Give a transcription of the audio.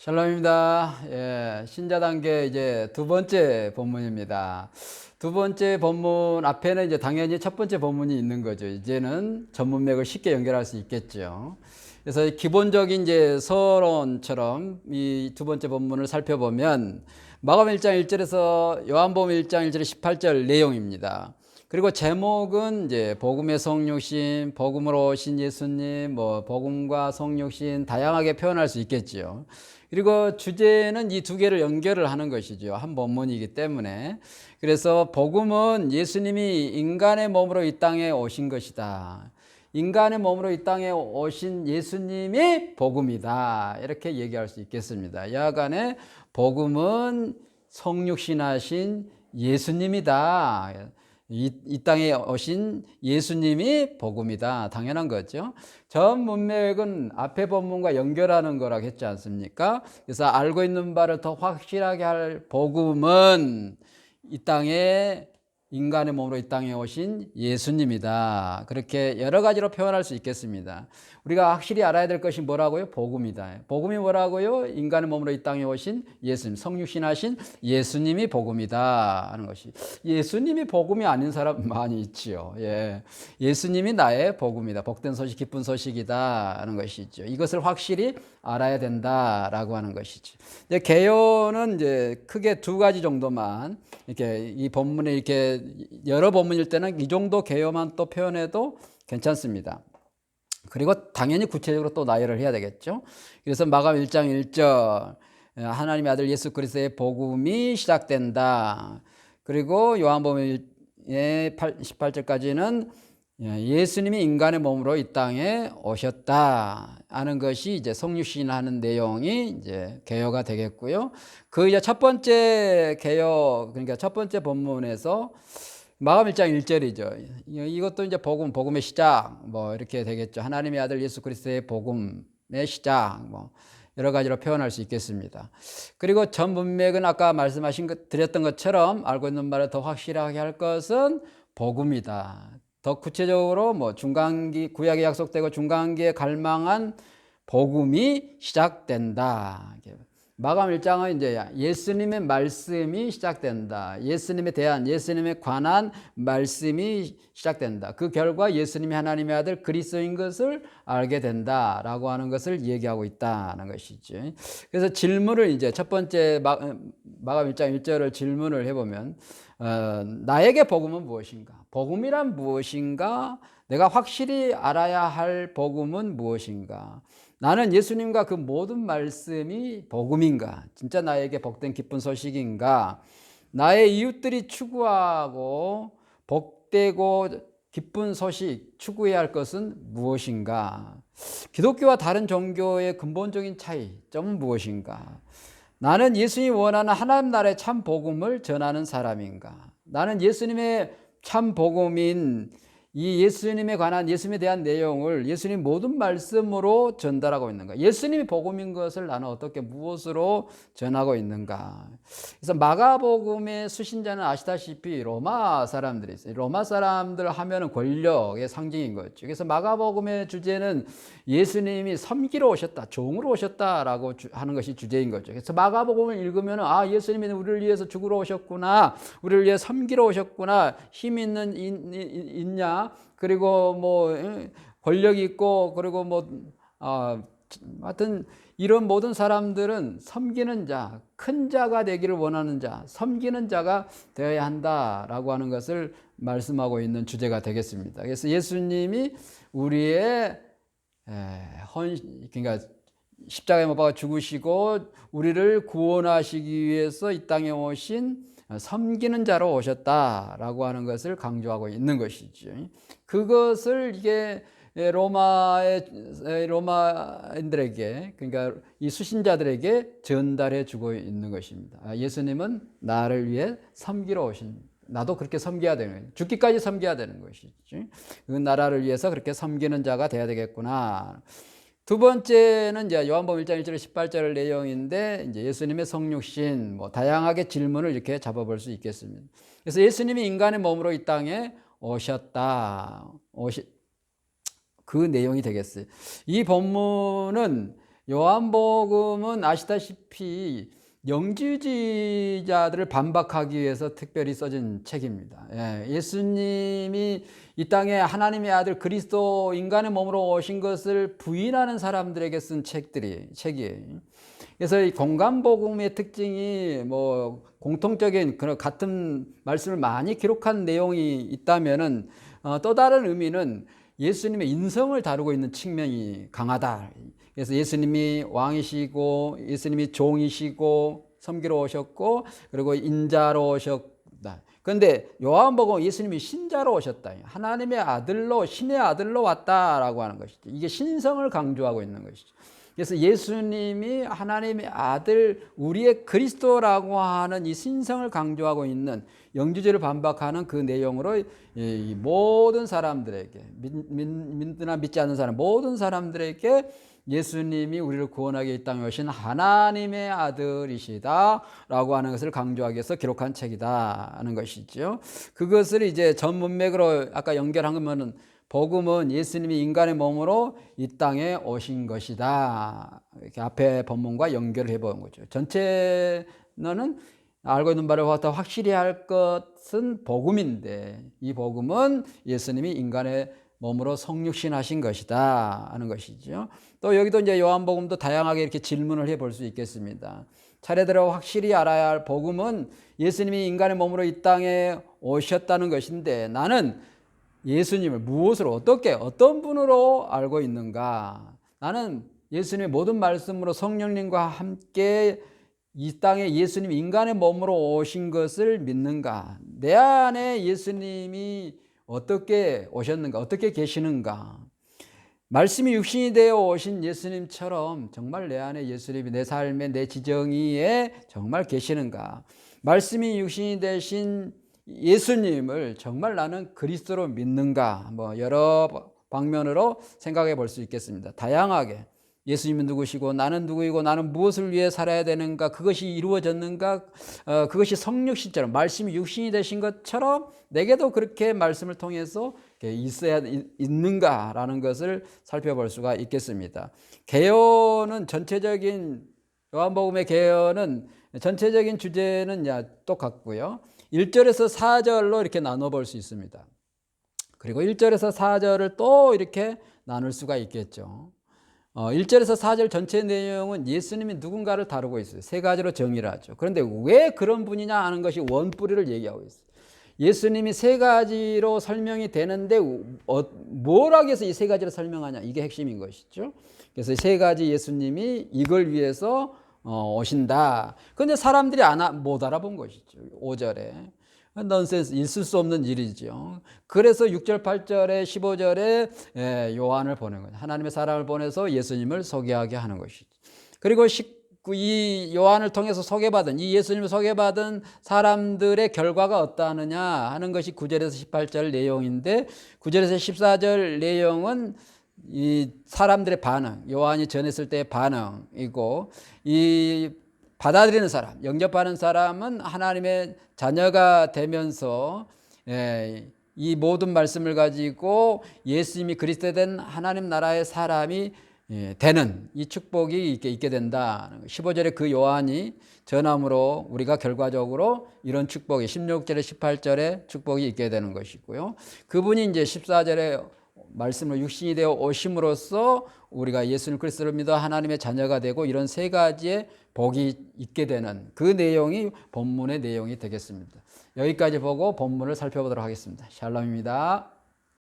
샬롬입니다. 신자 단계 이제 두 번째 본문입니다. 두 번째 본문 앞에는 이제 당연히 첫 번째 본문이 있는 거죠. 이제는 전문맥을 쉽게 연결할 수 있겠죠. 그래서 기본적인 이제 서론처럼 이 두 번째 본문을 살펴보면 마가음 1장 1절에서 요한복음 1장 1절 18절 내용입니다. 그리고 제목은 이제 복음의 성육신, 복음으로 오신 예수님, 복음과 성육신 다양하게 표현할 수 있겠지요. 그리고 주제는 이 두 개를 연결을 하는 것이죠. 한 본문이기 때문에. 그래서 복음은 예수님이 인간의 몸으로 이 땅에 오신 것이다. 인간의 몸으로 이 땅에 오신 예수님이 복음이다. 이렇게 얘기할 수 있겠습니다. 여하간에 복음은 성육신하신 예수님이다. 이 땅에 오신 예수님이 복음이다. 당연한 거죠. 전 문맥은 앞에 본문과 연결하는 거라고 했지 않습니까? 그래서 알고 있는 바를 더 확실하게 할 복음은 이 땅에 인간의 몸으로 이 땅에 오신 예수님이다. 그렇게 여러 가지로 표현할 수 있겠습니다. 우리가 확실히 알아야 될 것이 뭐라고요? 복음이다. 복음이 뭐라고요? 인간의 몸으로 이 땅에 오신 예수님, 성육신하신 예수님이 복음이다 하는 것이. 예수님이 복음이 아닌 사람 많이 있지요. 예수님이 나의 복음이다. 복된 소식, 기쁜 소식이다 하는 것이죠. 이것을 확실히 알아야 된다라고 하는 것이지. 이제 개요는 이제 크게 두 가지 정도만 이렇게 이 본문에 이렇게 여러 본문일 때는 이 정도 개요만 또 표현해도 괜찮습니다. 그리고 당연히 구체적으로 또 나열을 해야 되겠죠. 그래서 마가음 1장 1절 하나님의 아들 예수 그리스도의 복음이 시작된다. 그리고 요한복음 18절까지는 예수님이 인간의 몸으로 이 땅에 오셨다 하는 것이 이제 성육신하는 내용이 이제 개요가 되겠고요. 그 이제 첫 번째 개요, 그러니까 첫 번째 본문에서 마가음 1장 1절이죠. 이것도 이제 복음의 시작, 이렇게 되겠죠. 하나님의 아들 예수 그리스도의 복음의 시작, 여러 가지로 표현할 수 있겠습니다. 그리고 전 문맥은 아까 드렸던 것처럼 알고 있는 말을 더 확실하게 할 것은 복음이다. 더 구체적으로 중간기, 구약에 약속되고 중간기에 갈망한 복음이 시작된다. 마가음 1장은 이제 예수님의 말씀이 시작된다. 예수님에 관한 말씀이 시작된다. 그 결과 예수님이 하나님의 아들 그리스도인 것을 알게 된다라고 하는 것을 얘기하고 있다는 것이지. 그래서 질문을 이제 첫 번째 마가음 1장 1절을 질문을 해보면 나에게 복음은 무엇인가? 복음이란 무엇인가? 내가 확실히 알아야 할 복음은 무엇인가? 나는 예수님과 그 모든 말씀이 복음인가? 진짜 나에게 복된 기쁜 소식인가? 나의 이웃들이 추구하고 복되고 기쁜 소식 추구해야 할 것은 무엇인가? 기독교와 다른 종교의 근본적인 차이점은 무엇인가? 나는 예수님이 원하는 하나님 나라의 참 복음을 전하는 사람인가? 나는 예수님의 참 복음인 이 예수님에 대한 내용을 예수님 모든 말씀으로 전달하고 있는가? 예수님이 복음인 것을 나는 어떻게 무엇으로 전하고 있는가? 그래서 마가복음의 수신자는 아시다시피 로마 사람들이 있어요. 로마 사람들 하면은 권력의 상징인 거죠. 그래서 마가복음의 주제는 예수님이 섬기러 오셨다, 종으로 오셨다라고 하는 것이 주제인 거죠. 그래서 마가복음을 읽으면은 예수님이 우리를 위해서 죽으러 오셨구나, 우리를 위해 섬기러 오셨구나, 힘 있냐? 그리고 권력이 있고, 그리고 하여튼 이런 모든 사람들은 섬기는 자, 큰 자가 되기를 원하는 자, 섬기는 자가 되어야 한다라고 하는 것을 말씀하고 있는 주제가 되겠습니다. 그래서 예수님이 우리의 그러니까 십자가에 못 박아 죽으시고 우리를 구원하시기 위해서 이 땅에 오신 섬기는 자로 오셨다라고 하는 것을 강조하고 있는 것이죠. 그것을 이게 로마인들에게, 그러니까 이 수신자들에게 전달해 주고 있는 것입니다. 예수님은 나를 위해 섬기러 오신, 나도 그렇게 섬겨야 되는 거예요. 죽기까지 섬겨야 되는 것이지. 그 나라를 위해서 그렇게 섬기는 자가 돼야 되겠구나. 두 번째는 이제 요한복음 1장 1절 18절 내용인데, 이제 예수님의 성육신, 다양하게 질문을 이렇게 잡아볼 수 있겠습니다. 그래서 예수님이 인간의 몸으로 이 땅에 오셨다. 그 내용이 되겠어요. 이 본문은 요한복음은 아시다시피 영지주의자들을 반박하기 위해서 특별히 써진 책입니다. 예수님이 이 땅에 하나님의 아들 그리스도 인간의 몸으로 오신 것을 부인하는 사람들에게 쓴 책이에요. 그래서 이 공간복음의 특징이 뭐 공통적인 그런 같은 말씀을 많이 기록한 내용이 있다면은 또 다른 의미는 예수님의 인성을 다루고 있는 측면이 강하다. 그래서 예수님이 왕이시고 예수님이 종이시고 섬기러 오셨고 그리고 인자로 오셨다. 그런데 요한복음 예수님이 신자로 오셨다. 하나님의 아들로 신의 아들로 왔다라고 하는 것이죠. 이게 신성을 강조하고 있는 것이죠. 그래서 예수님이 하나님의 아들 우리의 그리스도라고 하는 이 신성을 강조하고 있는 영주제를 반박하는 그 내용으로 이 모든 사람들에게 믿으나 믿지 않는 사람 모든 사람들에게 예수님이 우리를 구원하기 이 땅에 오신 하나님의 아들이시다 라고 하는 것을 강조하기 위해서 기록한 책이다 하는 것이죠. 그것을 이제 전 문맥으로 아까 연결한 거면은 복음은 예수님이 인간의 몸으로 이 땅에 오신 것이다. 이렇게 앞에 본문과 연결을 해본 거죠. 전체는 알고 있는 바를 확실히 할 것은 복음인데 이 복음은 예수님이 인간의 몸으로 성육신하신 것이다 하는 것이죠. 또 여기도 이제 요한복음도 다양하게 이렇게 질문을 해볼 수 있겠습니다. 차례대로 확실히 알아야 할 복음은 예수님이 인간의 몸으로 이 땅에 오셨다는 것인데 나는 예수님을 무엇으로 어떻게 어떤 분으로 알고 있는가? 나는 예수님의 모든 말씀으로 성령님과 함께 이 땅에 예수님이 인간의 몸으로 오신 것을 믿는가? 내 안에 예수님이 어떻게 오셨는가? 어떻게 계시는가? 말씀이 육신이 되어 오신 예수님처럼 정말 내 안에 예수님이 내 삶에 내 지정의에 정말 계시는가? 말씀이 육신이 되신 예수님을 정말 나는 그리스도로 믿는가? 뭐 여러 방면으로 생각해 볼 수 있겠습니다. 다양하게 예수님은 누구시고 나는 누구이고 나는 무엇을 위해 살아야 되는가? 그것이 이루어졌는가? 그것이 성육신처럼 말씀이 육신이 되신 것처럼 내게도 그렇게 말씀을 통해서 있어야 있는가라는 것을 살펴볼 수가 있겠습니다. 개요는 전체적인 요한복음의 개요는 전체적인 주제는 똑같고요. 1절에서 4절로 이렇게 나눠볼 수 있습니다. 그리고 1절에서 4절을 또 이렇게 나눌 수가 있겠죠. 1절에서 4절 전체 내용은 예수님이 누군가를 다루고 있어요. 세 가지로 정의를 하죠. 그런데 왜 그런 분이냐 하는 것이 원뿌리를 얘기하고 있어요. 예수님이 세 가지로 설명이 되는데 뭘 하기 위해서 이 세 가지를 설명하냐, 이게 핵심인 것이죠. 그래서 세 가지 예수님이 이걸 위해서 오신다. 그런데 사람들이 못 알아본 것이죠. 5절에 넌센스, 있을 수 없는 일이죠. 그래서 6절, 8절에 15절에 요한을 보낸 거예요. 하나님의 사람을 보내서 예수님을 소개하게 하는 것이죠. 그리고 이 요한을 통해서 소개받은 이 예수님을 소개받은 사람들의 결과가 어떠하느냐 하는 것이 9절에서 18절 내용인데 9절에서 14절 내용은 이 사람들의 반응, 요한이 전했을 때의 반응이고 이 받아들이는 사람, 영접하는 사람은 하나님의 자녀가 되면서 이 모든 말씀을 가지고 예수님이 그리스도 된 하나님 나라의 사람이 되는 이 축복이 있게 된다. 15절에 그 요한이 전함으로 우리가 결과적으로 이런 축복이 16절에 18절에 축복이 있게 되는 것이고요. 그분이 이제 14절에 말씀으로 육신이 되어 오심으로써 우리가 예수님 그리스도를 믿어 하나님의 자녀가 되고 이런 세 가지의 복이 있게 되는 그 내용이 본문의 내용이 되겠습니다. 여기까지 보고 본문을 살펴보도록 하겠습니다. 샬롬입니다.